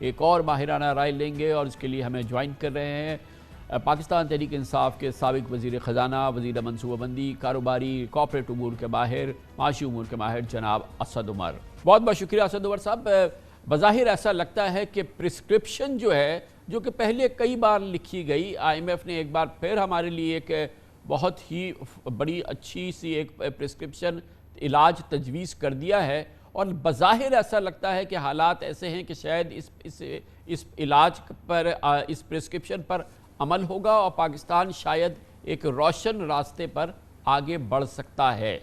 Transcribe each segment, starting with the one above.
ایک اور ماہرانہ رائے لیں گے اور اس کے لیے ہمیں جوائن کر رہے ہیں پاکستان تحریک انصاف کے سابق وزیر خزانہ، وزیر منصوبہ بندی، کاروباری، کارپوریٹ امور کے ماہر، معاشی امور کے ماہر جناب اسد عمر۔ بہت بہت شکریہ اسد عمر صاحب۔ بظاہر ایسا لگتا ہے کہ پرسکرپشن جو ہے، جو کہ پہلے کئی بار لکھی گئی، آئی ایم ایف نے ایک بار پھر ہمارے لیے ایک بہت ہی بڑی اچھی سی ایک پرسکرپشن علاج تجویز کر دیا ہے، اور بظاہر ایسا لگتا ہے کہ حالات ایسے ہیں کہ شاید اس علاج پر، اس پرسکرپشن پر عمل ہوگا اور پاکستان شاید ایک روشن راستے پر آگے بڑھ سکتا ہے۔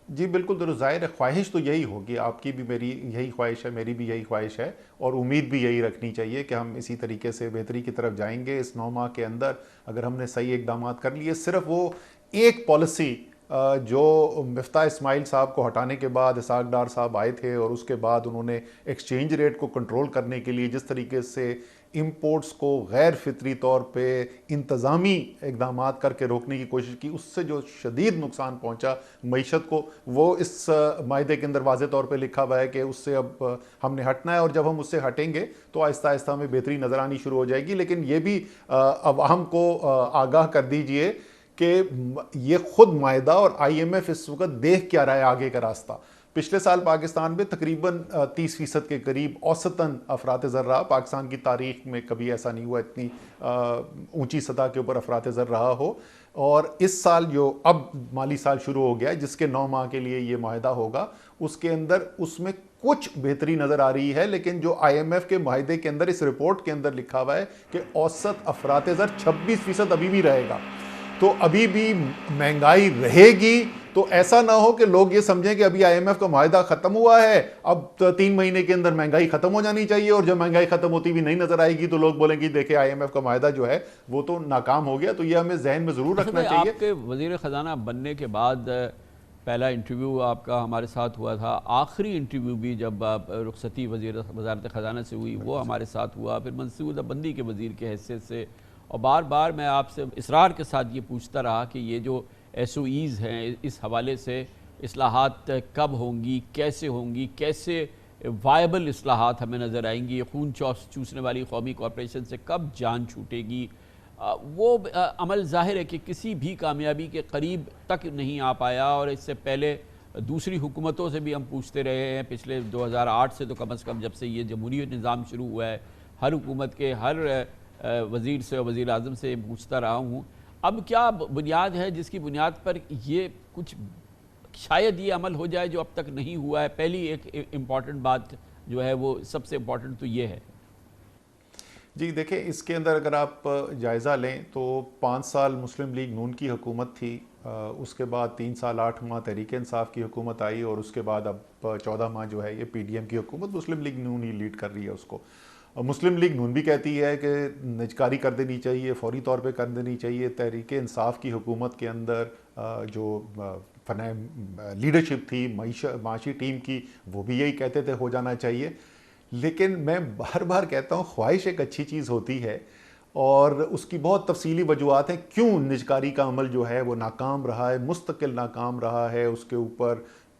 جی بالکل درست، ظاہر ہے خواہش تو یہی ہوگی، آپ کی بھی میری یہی خواہش ہے، میری بھی یہی خواہش ہے، اور امید بھی یہی رکھنی چاہیے کہ ہم اسی طریقے سے بہتری کی طرف جائیں گے اس 9 ماہ کے اندر۔ اگر ہم نے صحیح اقدامات کر لیے، صرف وہ ایک پالیسی جو مفتاح اسماعیل صاحب کو ہٹانے کے بعد اسحاق ڈار صاحب آئے تھے، اور اس کے بعد انہوں نے ایکسچینج ریٹ کو کنٹرول کرنے کے لیے جس طریقے سے امپورٹس کو غیر فطری طور پہ انتظامی اقدامات کر کے روکنے کی کوشش کی، اس سے جو شدید نقصان پہنچا معیشت کو، وہ اس معاہدے کے اندر واضح طور پہ لکھا ہوا ہے کہ اس سے اب ہم نے ہٹنا ہے، اور جب ہم اس سے ہٹیں گے تو آہستہ آہستہ ہمیں بہتری نظر آنی شروع ہو جائے گی۔ لیکن یہ بھی عوام کو آگاہ کر دیجئے کہ یہ خود معاہدہ اور آئی ایم ایف اس وقت دیکھ کیا رہا ہے آگے کا راستہ۔ پچھلے سال پاکستان میں تقریباً 30% کے قریب اوسطاً افراط زر رہا۔ پاکستان کی تاریخ میں کبھی ایسا نہیں ہوا اتنی اونچی سطح کے اوپر افراط زر رہا ہو، اور اس سال جو اب مالی سال شروع ہو گیا ہے جس کے 9 ماہ کے لیے یہ معاہدہ ہوگا، اس کے اندر اس میں کچھ بہتری نظر آ رہی ہے، لیکن جو آئی ایم ایف کے معاہدے کے اندر، اس رپورٹ کے اندر لکھا ہوا ہے کہ اوسط افراط زر 26% ابھی بھی رہے گا، تو ابھی بھی مہنگائی رہے گی۔ تو ایسا نہ ہو کہ لوگ یہ سمجھیں کہ ابھی آئی ایم ایف کا معاہدہ ختم ہوا ہے، اب 3 مہینے کے اندر مہنگائی ختم ہو جانی چاہیے، اور جب مہنگائی ختم ہوتی بھی نہیں نظر آئے گی تو لوگ بولیں گے دیکھیں آئی ایم ایف کا معاہدہ جو ہے وہ تو ناکام ہو گیا۔ تو یہ ہمیں ذہن میں ضرور رکھنا چاہیے۔ آپ کے وزیر خزانہ بننے کے بعد پہلا انٹرویو آپ کا ہمارے ساتھ ہوا تھا، آخری انٹرویو بھی جب آپ رخصتی وزارت خزانہ سے ہوئی وہ ہمارے ساتھ ہوا، پھر منصوبہ بندی کے وزیر کے حیثیت سے، اور بار بار میں آپ سے اصرار کے ساتھ یہ پوچھتا رہا کہ یہ جو ایس او ایز ہیں اس حوالے سے اصلاحات کب ہوں گی، کیسے وائبل اصلاحات ہمیں نظر آئیں گی، خون چوسنے والی قومی کارپوریشن سے کب جان چھوٹے گی۔ وہ عمل ظاہر ہے کہ کسی بھی کامیابی کے قریب تک نہیں آ پایا، اور اس سے پہلے دوسری حکومتوں سے بھی ہم پوچھتے رہے ہیں، پچھلے 2008 سے تو کم از کم جب سے یہ جمہوری نظام شروع ہوا ہے، ہر حکومت کے ہر وزیر سے اور وزیر اعظم سے پوچھتا رہا ہوں۔ اب کیا بنیاد ہے جس کی بنیاد پر یہ کچھ شاید یہ عمل ہو جائے جو اب تک نہیں ہوا ہے؟ پہلی ایک امپورٹنٹ بات جو ہے وہ سب سے امپورٹنٹ تو یہ ہے۔ جی دیکھیں، اس کے اندر اگر آپ جائزہ لیں تو 5 سال مسلم لیگ نون کی حکومت تھی، اس کے بعد 3 سال 8 ماہ تحریک انصاف کی حکومت آئی، اور اس کے بعد اب 14 ماہ جو ہے یہ پی ڈی ایم کی حکومت، مسلم لیگ نون ہی لیڈ کر رہی ہے اس کو۔ مسلم لیگ نون بھی کہتی ہے کہ نجکاری کر دینی چاہیے، فوری طور پہ کر دینی چاہیے۔ تحریک انصاف کی حکومت کے اندر جو لیڈرشپ تھی معاشی ٹیم کی، وہ بھی یہی کہتے تھے ہو جانا چاہیے۔ لیکن میں بار بار کہتا ہوں خواہش ایک اچھی چیز ہوتی ہے، اور اس کی بہت تفصیلی وجوہات ہیں کیوں نجکاری کا عمل جو ہے وہ ناکام رہا ہے، مستقل ناکام رہا ہے۔ اس کے اوپر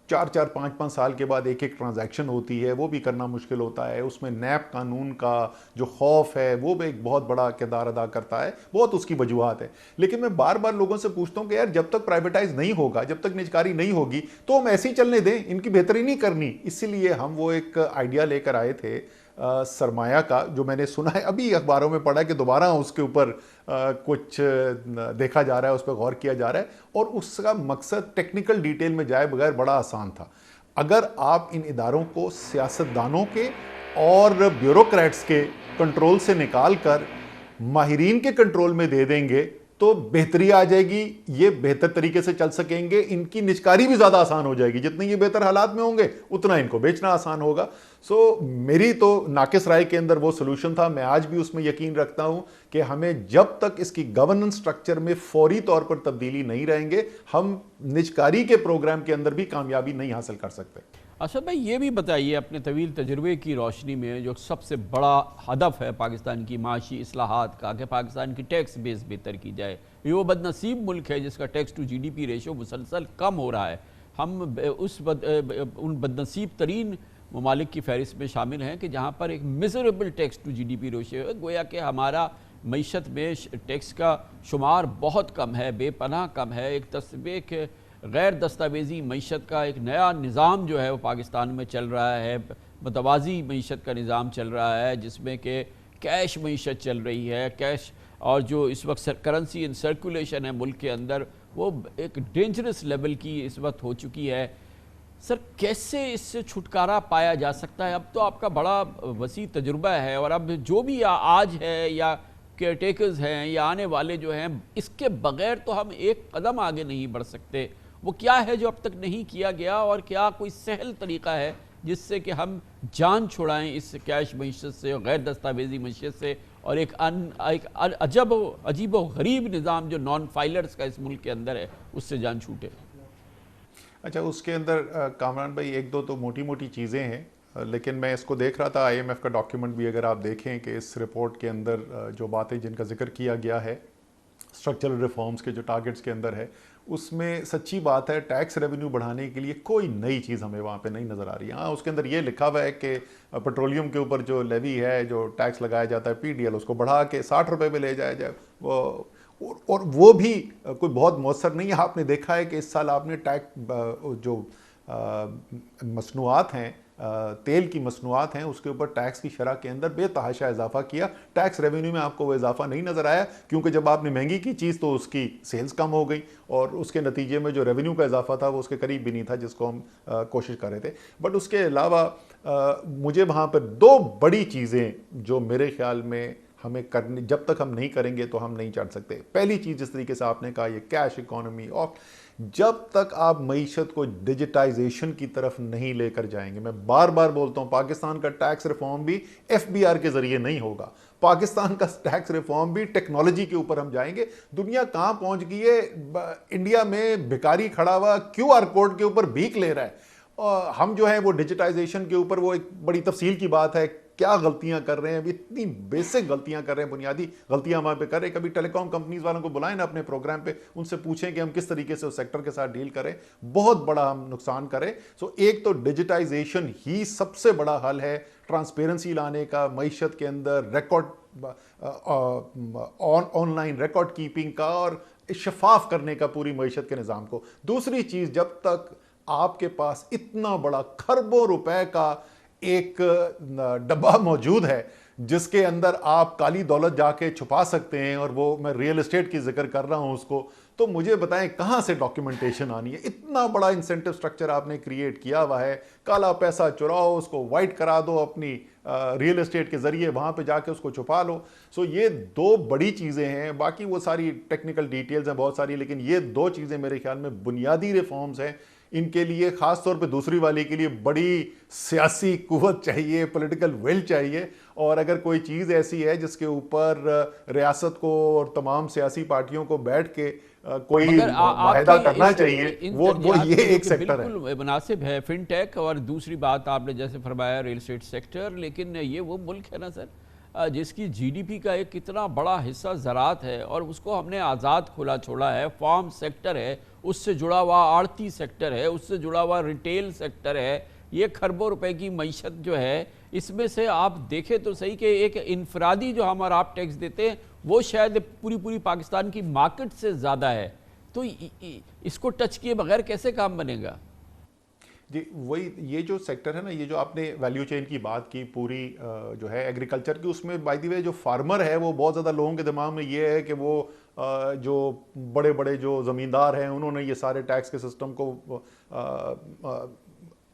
4 5 سال کے بعد ایک ٹرانزیکشن ہوتی ہے، وہ بھی کرنا مشکل ہوتا ہے۔ اس میں نیب قانون کا جو خوف ہے وہ بھی ایک بہت بڑا کردار ادا کرتا ہے، بہت اس کی وجوہات ہے۔ لیکن میں بار بار لوگوں سے پوچھتا ہوں کہ یار جب تک پرائیویٹائز نہیں ہوگا، جب تک نجکاری نہیں ہوگی تو ہم ایسے ہی چلنے دیں، ان کی بہتری نہیں کرنی۔ اسی لیے ہم وہ ایک آئیڈیا لے کر آئے تھے سرمایہ کا، جو میں نے سنا ہے ابھی اخباروں میں پڑھا ہے کہ دوبارہ اس کے اوپر کچھ دیکھا جا رہا ہے، اس پہ غور کیا جا رہا ہے، اور اس کا مقصد ٹیکنیکل ڈیٹیل میں جائے بغیر بڑا آسان تھا۔ اگر آپ ان اداروں کو سیاستدانوں کے اور بیوروکریٹس کے کنٹرول سے نکال کر ماہرین کے کنٹرول میں دے دیں گے تو بہتری آ جائے گی، یہ بہتر طریقے سے چل سکیں گے، ان کی نجکاری بھی زیادہ آسان ہو جائے گی۔ جتنے یہ بہتر حالات میں ہوں گے اتنا ان کو بیچنا آسان ہوگا۔ میری تو ناقص رائے کے اندر وہ سلوشن تھا۔ میں آج بھی اس میں یقین رکھتا ہوں کہ ہمیں جب تک اس کی گورننس سٹرکچر میں فوری طور پر تبدیلی نہیں رہیں گے، ہم نجکاری کے پروگرام کے اندر بھی کامیابی نہیں حاصل کر سکتے۔ اسد بھائی یہ بھی بتائیے اپنے طویل تجربے کی روشنی میں، جو سب سے بڑا ہدف ہے پاکستان کی معاشی اصلاحات کا کہ پاکستان کی ٹیکس بیس بہتر کی جائے، یہ وہ بدنصیب ملک ہے جس کا tax to G D P ratio مسلسل کم ہو رہا ہے۔ ہم ان بدنصیب ترین ممالک کی فہرست میں شامل ہیں کہ جہاں پر ایک miserable tax to G D P ratio ہے، گویا کہ ہمارا معیشت میں ٹیکس کا شمار بہت کم ہے، بے پناہ کم ہے۔ ایک غیر دستاویزی معیشت کا ایک نیا نظام جو ہے وہ پاکستان میں چل رہا ہے، متوازی معیشت کا نظام چل رہا ہے، جس میں کہ کیش معیشت چل رہی ہے، کیش اور جو اس وقت کرنسی ان سرکولیشن ہے ملک کے اندر، وہ ایک ڈینجرس لیول کی اس وقت ہو چکی ہے۔ سر کیسے اس سے چھٹکارا پایا جا سکتا ہے؟ اب تو آپ کا بڑا وسیع تجربہ ہے، اور اب جو بھی آج ہے یا کیئر ٹیکرز ہیں یا آنے والے جو ہیں، اس کے بغیر تو ہم ایک قدم آگے نہیں بڑھ سکتے۔ وہ کیا ہے جو اب تک نہیں کیا گیا، اور کیا کوئی سہل طریقہ ہے جس سے کہ ہم جان چھڑائیں اس کیش معیشت سے، غیر دستاویزی معیشت سے، اور ایک عجیب و غریب نظام جو نان فائلرز کا اس ملک کے اندر ہے اس سے جان چھوٹے؟ اچھا، اس کے اندر کامران بھائی ایک دو تو موٹی موٹی چیزیں ہیں، لیکن میں اس کو دیکھ رہا تھا، آئی ایم ایف کا ڈاکیومنٹ بھی اگر آپ دیکھیں کہ اس رپورٹ کے اندر جو باتیں جن کا ذکر کیا گیا ہے اسٹرکچرل ریفارمز کے جو ٹارگٹس کے اندر ہے، اس میں سچی بات ہے ٹیکس ریونیو بڑھانے کے لیے کوئی نئی چیز ہمیں وہاں پہ نہیں نظر آ رہی ہے۔ ہاں، اس کے اندر یہ لکھا ہوا ہے کہ پیٹرولیم کے اوپر جو لیوی ہے، جو ٹیکس لگایا جاتا ہے PDL، اس کو بڑھا کے 60 روپے پہ لے جایا جائے، اور وہ بھی کوئی بہت مؤثر نہیں ہے۔ آپ نے دیکھا ہے کہ اس سال آپ نے جو مصنوعات ہیں، تیل کی مصنوعات ہیں، اس کے اوپر ٹیکس کی شرح کے اندر بے تحاشا اضافہ کیا۔ ٹیکس ریونیو میں آپ کو وہ اضافہ نہیں نظر آیا، کیونکہ جب آپ نے مہنگی کی چیز تو اس کی سیلز کم ہو گئی، اور اس کے نتیجے میں جو ریونیو کا اضافہ تھا وہ اس کے قریب بھی نہیں تھا جس کو ہم کوشش کر رہے تھے۔ بٹ اس کے علاوہ مجھے وہاں پر دو بڑی چیزیں جو میرے خیال میں ہمیں کرنی، جب تک ہم نہیں کریں گے تو ہم نہیں چڑھ سکتے۔ پہلی چیز جس طریقے سے آپ نے کہا، یہ کیش اکانومی، اور جب تک آپ معیشت کو ڈیجیٹائزیشن کی طرف نہیں لے کر جائیں گے، میں بار بار بولتا ہوں پاکستان کا ٹیکس ریفارم بھی FBR کے ذریعے نہیں ہوگا، پاکستان کا ٹیکس ریفارم بھی ٹیکنالوجی کے اوپر ہم جائیں گے۔ دنیا کہاں پہنچ گئی ہے؟ انڈیا میں بھکاری کھڑا ہوا QR کوڈ کے اوپر بھیک لے رہا ہے، ہم جو ہیں وہ ڈیجیٹائزیشن کے اوپر، وہ ایک بڑی تفصیل کی بات ہے، کیا غلطیاں کر رہے ہیں ابھی، اتنی بیسک غلطیاں کر رہے ہیں، بنیادی غلطیاں وہاں پہ کر رہے ہیں۔ کبھی ٹیلی کام کمپنیز والوں کو بلائیں نا اپنے پروگرام پہ، ان سے پوچھیں کہ ہم کس طریقے سے اس سیکٹر کے ساتھ ڈیل کریں، بہت بڑا ہم نقصان کریں۔ ایک تو ڈیجیٹائزیشن ہی سب سے بڑا حل ہے ٹرانسپیرنسی لانے کا، معیشت کے اندر record, online record keeping کا، اور شفاف کرنے کا پوری معیشت کے نظام کو۔ دوسری چیز، جب تک آپ کے پاس اتنا بڑا کھربوں روپے کا ایک ڈبہ موجود ہے جس کے اندر آپ کالی دولت جا کے چھپا سکتے ہیں، اور وہ میں ریئل اسٹیٹ کی ذکر کر رہا ہوں اس کو، تو مجھے بتائیں کہاں سے ڈاکیومنٹیشن آنی ہے؟ اتنا بڑا انسینٹو سٹرکچر آپ نے کریٹ کیا ہوا ہے، کالا پیسہ چراؤ، اس کو وائٹ کرا دو اپنی ریئل اسٹیٹ کے ذریعے، وہاں پہ جا کے اس کو چھپا لو۔ یہ دو بڑی چیزیں ہیں، باقی وہ ساری ٹیکنیکل ڈیٹیلز ہیں بہت ساری، لیکن یہ دو چیزیں میرے خیال میں بنیادی ریفارمز ہیں۔ ان کے لیے خاص طور پہ دوسری والی کے لیے بڑی سیاسی قوت چاہیے، پولیٹیکل ول چاہیے، اور اگر کوئی چیز ایسی ہے جس کے اوپر ریاست کو اور تمام سیاسی پارٹیوں کو بیٹھ کے کوئی معاہدہ کرنا چاہیے، وہ یہ ایک سیکٹر ہے۔ بالکل مناسب ہے فن ٹیک، اور دوسری بات آپ نے جیسے فرمایا ریل اسٹیٹ سیکٹر، لیکن یہ وہ ملک ہے نا سر جس کی GDP کا ایک کتنا بڑا حصہ زراعت ہے، اور اس کو ہم نے آزاد کھلا چھوڑا ہے۔ فارم سیکٹر ہے، اس سے جڑا ہوا آڑتی سیکٹر ہے، اس سے جڑا ہوا ریٹیل سیکٹر ہے۔ یہ کھربوں روپے کی معیشت جو ہے، اس میں سے آپ دیکھیں تو صحیح کہ ایک انفرادی جو ہم اور آپ ٹیکس دیتے ہیں وہ شاید پوری پاکستان کی مارکیٹ سے زیادہ ہے، تو اس کو ٹچ کیے بغیر کیسے کام بنے گا؟ جی وہی، یہ جو سیکٹر ہے نا، یہ جو آپ نے ویلیو چین کی بات کی پوری جو ہے ایگریکلچر کی، اس میں بائی دی وے جو فارمر ہے وہ بہت زیادہ لوگوں کے دماغ میں یہ ہے کہ وہ جو بڑے بڑے جو زمیندار ہیں انہوں نے یہ سارے ٹیکس کے سسٹم کو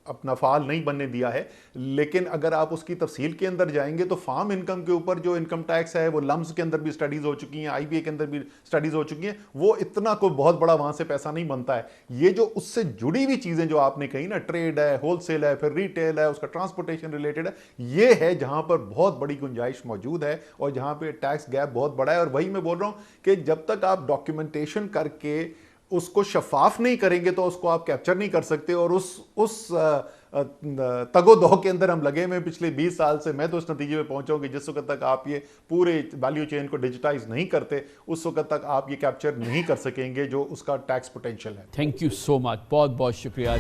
اپنا فعال نہیں بننے دیا ہے، لیکن اگر آپ اس کی تفصیل کے اندر جائیں گے تو فارم انکم کے اوپر جو انکم ٹیکس ہے وہ لمز کے اندر بھی سٹڈیز ہو چکی ہیں، IBA کے اندر بھی سٹڈیز ہو چکی ہیں، وہ اتنا کوئی بہت بڑا وہاں سے پیسہ نہیں بنتا ہے۔ یہ جو اس سے جڑی ہوئی چیزیں جو آپ نے کہی نا، ٹریڈ ہے، ہول سیل ہے، پھر ریٹیل ہے، اس کا ٹرانسپورٹیشن ریلیٹڈ ہے، یہ ہے جہاں پر بہت بڑی گنجائش موجود ہے، اور جہاں پہ ٹیکس گیپ بہت بڑا ہے۔ اور وہی میں بول رہا ہوں کہ جب تک آپ ڈاکیومنٹیشن کر کے اس کو شفاف نہیں کریں گے تو اس کو آپ کیپچر نہیں کر سکتے، اور اس تگ و دو کے اندر ہم لگے ہوئے پچھلے 20 سال سے، میں تو اس نتیجے میں پہنچا ہوں کہ جس وقت تک آپ یہ پورے ویلیو چین کو ڈیجیٹائز نہیں کرتے اس وقت تک آپ یہ کیپچر نہیں کر سکیں گے جو اس کا ٹیکس پوٹینشیل ہے۔ تھینک یو سو مچ، بہت بہت شکریہ۔